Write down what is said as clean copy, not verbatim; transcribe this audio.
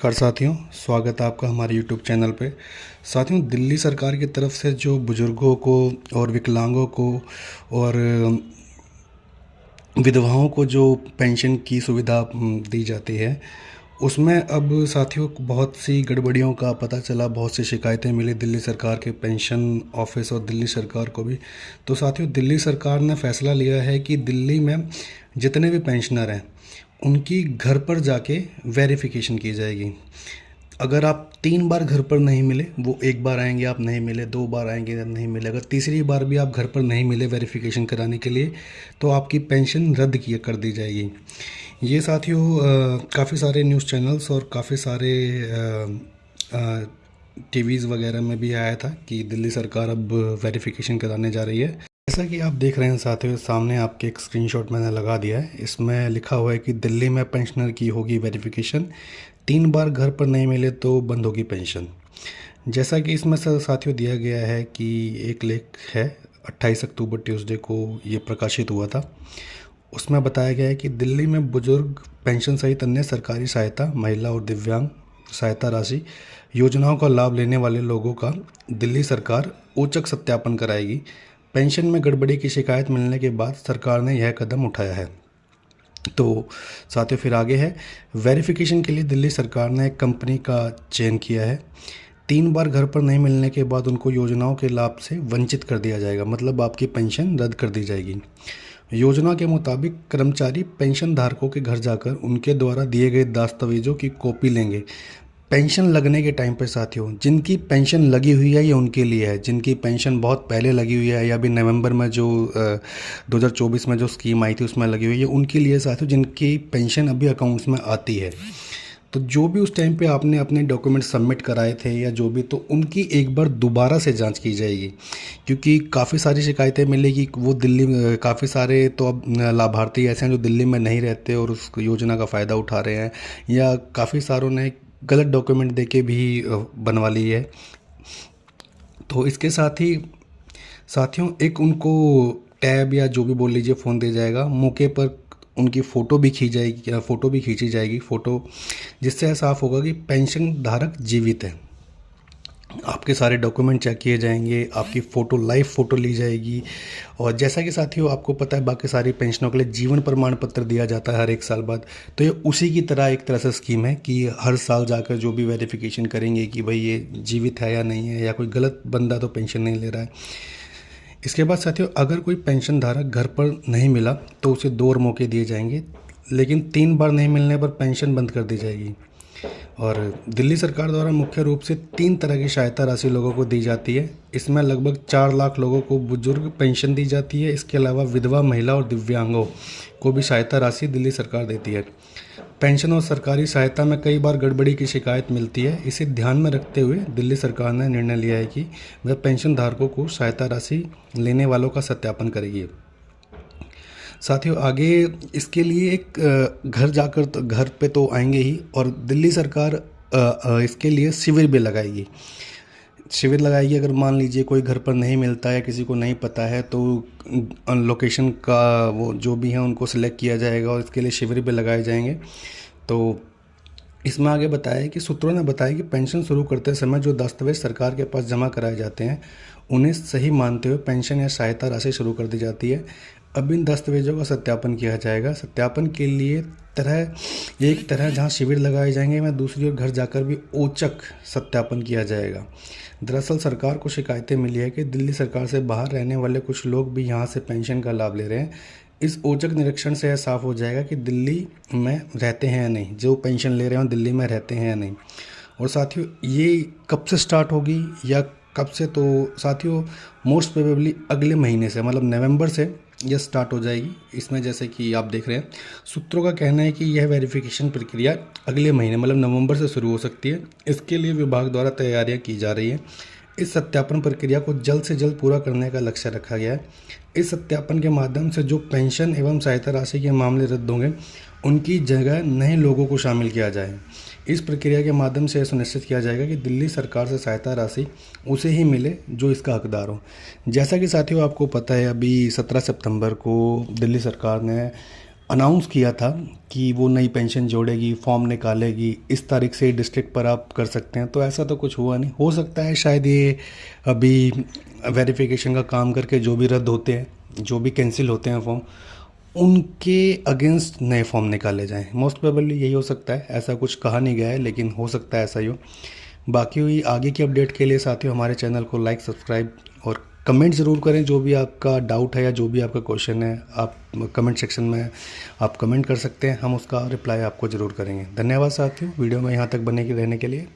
नमस्कार साथियों, स्वागत है आपका हमारे यूट्यूब चैनल पे। साथियों, दिल्ली सरकार की तरफ से जो बुज़ुर्गों को और विकलांगों को और विधवाओं को जो पेंशन की सुविधा दी जाती है, उसमें अब साथियों बहुत सी गड़बड़ियों का पता चला। बहुत सी शिकायतें मिली दिल्ली सरकार के पेंशन ऑफिस और दिल्ली सरकार को भी। तो साथियों, दिल्ली सरकार ने फैसला लिया है कि दिल्ली में जितने भी पेंशनर हैं उनकी घर पर जाके वेरिफिकेशन की जाएगी। अगर आप 3 बार घर पर नहीं मिले, वो एक बार आएंगे आप नहीं मिले, 2 बार आएंगे आप नहीं मिले, अगर तीसरी बार भी आप घर पर नहीं मिले वेरिफिकेशन कराने के लिए, तो आपकी पेंशन रद्द किया कर दी जाएगी। ये साथियों काफ़ी सारे न्यूज़ चैनल्स और काफ़ी सारे टीवीज़ वगैरह में भी आया था कि दिल्ली सरकार अब वेरिफिकेशन कराने जा रही है। जैसा कि आप देख रहे हैं साथियों, सामने आपके एक स्क्रीनशॉट मैंने लगा दिया है। इसमें लिखा हुआ है कि दिल्ली में पेंशनर की होगी वेरिफिकेशन, 3 बार घर पर नहीं मिले तो बंद होगी पेंशन। जैसा कि इसमें साथियों दिया गया है कि एक लेख है 28 अक्टूबर ट्यूसडे को ये प्रकाशित हुआ था। उसमें बताया गया है कि दिल्ली में बुजुर्ग पेंशन सहित अन्य सरकारी सहायता, महिला और दिव्यांग सहायता राशि योजनाओं का लाभ लेने वाले लोगों का दिल्ली सरकार औचक सत्यापन कराएगी। पेंशन में गड़बड़ी की शिकायत मिलने के बाद सरकार ने यह कदम उठाया है। तो साथियों फिर आगे है, वेरिफिकेशन के लिए दिल्ली सरकार ने एक कंपनी का चयन किया है। 3 बार घर पर नहीं मिलने के बाद उनको योजनाओं के लाभ से वंचित कर दिया जाएगा, मतलब आपकी पेंशन रद्द कर दी जाएगी। योजना के मुताबिक कर्मचारी पेंशन धारकों के घर जाकर उनके द्वारा दिए गए दस्तावेजों की कॉपी लेंगे। पेंशन लगने के टाइम पे साथियों, जिनकी पेंशन लगी हुई है ये उनके लिए है। जिनकी पेंशन बहुत पहले लगी हुई है या अभी नवंबर में जो 2024 में जो स्कीम आई थी उसमें लगी हुई है, उनके लिए साथियों जिनकी पेंशन अभी अकाउंट्स में आती है। तो जो भी उस टाइम पे आपने अपने डॉक्यूमेंट सबमिट कराए थे या जो भी, तो उनकी एक बार दोबारा से जांच की जाएगी। क्योंकि काफ़ी सारी शिकायतें मिलेगी। वो दिल्ली काफ़ी सारे तो अब लाभार्थी ऐसे हैं जो दिल्ली में नहीं रहते और उस योजना का फ़ायदा उठा रहे हैं, या काफ़ी सारों ने गलत डॉक्यूमेंट देके भी बनवा ली है। तो इसके साथ ही साथियों एक उनको टैब या जो भी बोल लीजिए फ़ोन दे जाएगा। मौके पर उनकी फ़ोटो भी खींची जाएगी फ़ोटो, जिससे साफ होगा कि पेंशन धारक जीवित है। आपके सारे डॉक्यूमेंट चेक किए जाएंगे, आपकी फ़ोटो लाइव फ़ोटो ली जाएगी। और जैसा कि साथियों आपको पता है, बाकी सारी पेंशनों के लिए जीवन प्रमाण पत्र दिया जाता है हर 1 साल बाद। तो ये उसी की तरह एक तरह से स्कीम है कि हर साल जाकर जो भी वेरिफिकेशन करेंगे कि भाई ये जीवित है या नहीं है, या कोई गलत बंदा तो पेंशन नहीं ले रहा है। इसके बाद साथियों अगर कोई पेंशन धारक घर पर नहीं मिला तो उसे 2 और मौके दिए जाएंगे, लेकिन 3 बार नहीं मिलने पर पेंशन बंद कर दी जाएगी। और दिल्ली सरकार द्वारा मुख्य रूप से 3 तरह की सहायता राशि लोगों को दी जाती है। इसमें लगभग 4 लाख लोगों को बुजुर्ग पेंशन दी जाती है। इसके अलावा विधवा, महिला और दिव्यांगों को भी सहायता राशि दिल्ली सरकार देती है। पेंशन और सरकारी सहायता में कई बार गड़बड़ी की शिकायत मिलती है। इसे ध्यान में रखते हुए दिल्ली सरकार ने निर्णय लिया है कि वह पेंशन धारकों को सहायता राशि लेने वालों का सत्यापन करेगी। साथियों आगे इसके लिए एक घर जाकर तो घर पे तो आएंगे ही, और दिल्ली सरकार इसके लिए शिविर भी लगाएगी। अगर मान लीजिए कोई घर पर नहीं मिलता है, किसी को नहीं पता है, तो लोकेशन का वो जो भी है उनको सिलेक्ट किया जाएगा और इसके लिए शिविर भी लगाए जाएंगे। तो इसमें आगे बताया है कि सूत्रों ने बताया कि पेंशन शुरू करते समय जो दस्तावेज सरकार के पास जमा कराए जाते हैं उन्हें सही मानते हुए पेंशन या सहायता राशि शुरू कर दी जाती है। अब इन दस्तावेजों का सत्यापन किया जाएगा। सत्यापन के लिए एक तरह जहां शिविर लगाए जाएंगे, मैं दूसरी ओर घर जाकर भी औचक सत्यापन किया जाएगा। दरअसल सरकार को शिकायतें मिली है कि दिल्ली सरकार से बाहर रहने वाले कुछ लोग भी यहां से पेंशन का लाभ ले रहे हैं। इस औचक निरीक्षण से यह साफ हो जाएगा कि दिल्ली में रहते हैं या नहीं, जो पेंशन ले रहे हैं दिल्ली में रहते हैं या नहीं। और साथियों ये कब से स्टार्ट होगी या कब से, तो साथियों मोस्ट प्रोबेबली अगले महीने से, मतलब नवंबर से यह स्टार्ट हो जाएगी। इसमें जैसे कि आप देख रहे हैं, सूत्रों का कहना है कि यह वेरिफिकेशन प्रक्रिया अगले महीने मतलब नवंबर से शुरू हो सकती है। इसके लिए विभाग द्वारा तैयारियां की जा रही हैं। इस सत्यापन प्रक्रिया को जल्द से जल्द पूरा करने का लक्ष्य रखा गया है। इस सत्यापन के माध्यम से जो पेंशन एवं सहायता राशि के मामले रद्द होंगे उनकी जगह नए लोगों को शामिल किया जाए। इस प्रक्रिया के माध्यम से यह सुनिश्चित किया जाएगा कि दिल्ली सरकार से सहायता राशि उसे ही मिले जो इसका हकदार हो। जैसा कि साथियों आपको पता है, अभी 17 सितंबर को दिल्ली सरकार ने अनाउंस किया था कि वो नई पेंशन जोड़ेगी, फॉर्म निकालेगी, इस तारीख से डिस्ट्रिक्ट पर आप कर सकते हैं, तो ऐसा तो कुछ हुआ नहीं। हो सकता है शायद ये अभी वेरिफिकेशन का काम करके जो भी रद्द होते हैं, जो भी कैंसिल होते हैं फॉर्म, उनके अगेंस्ट नए फॉर्म निकाले जाएं। मोस्ट प्रोबेबली यही हो सकता है, ऐसा कुछ कहा नहीं गया है लेकिन हो सकता है ऐसा ही हो। बाकी हुई आगे की अपडेट के लिए साथियों हमारे चैनल को लाइक, सब्सक्राइब और कमेंट ज़रूर करें। जो भी आपका डाउट है या जो भी आपका क्वेश्चन है, आप कमेंट सेक्शन में आप कमेंट कर सकते हैं, हम उसका रिप्लाई आपको ज़रूर करेंगे। धन्यवाद साथियों, वीडियो में यहाँ तक बने के रहने के लिए।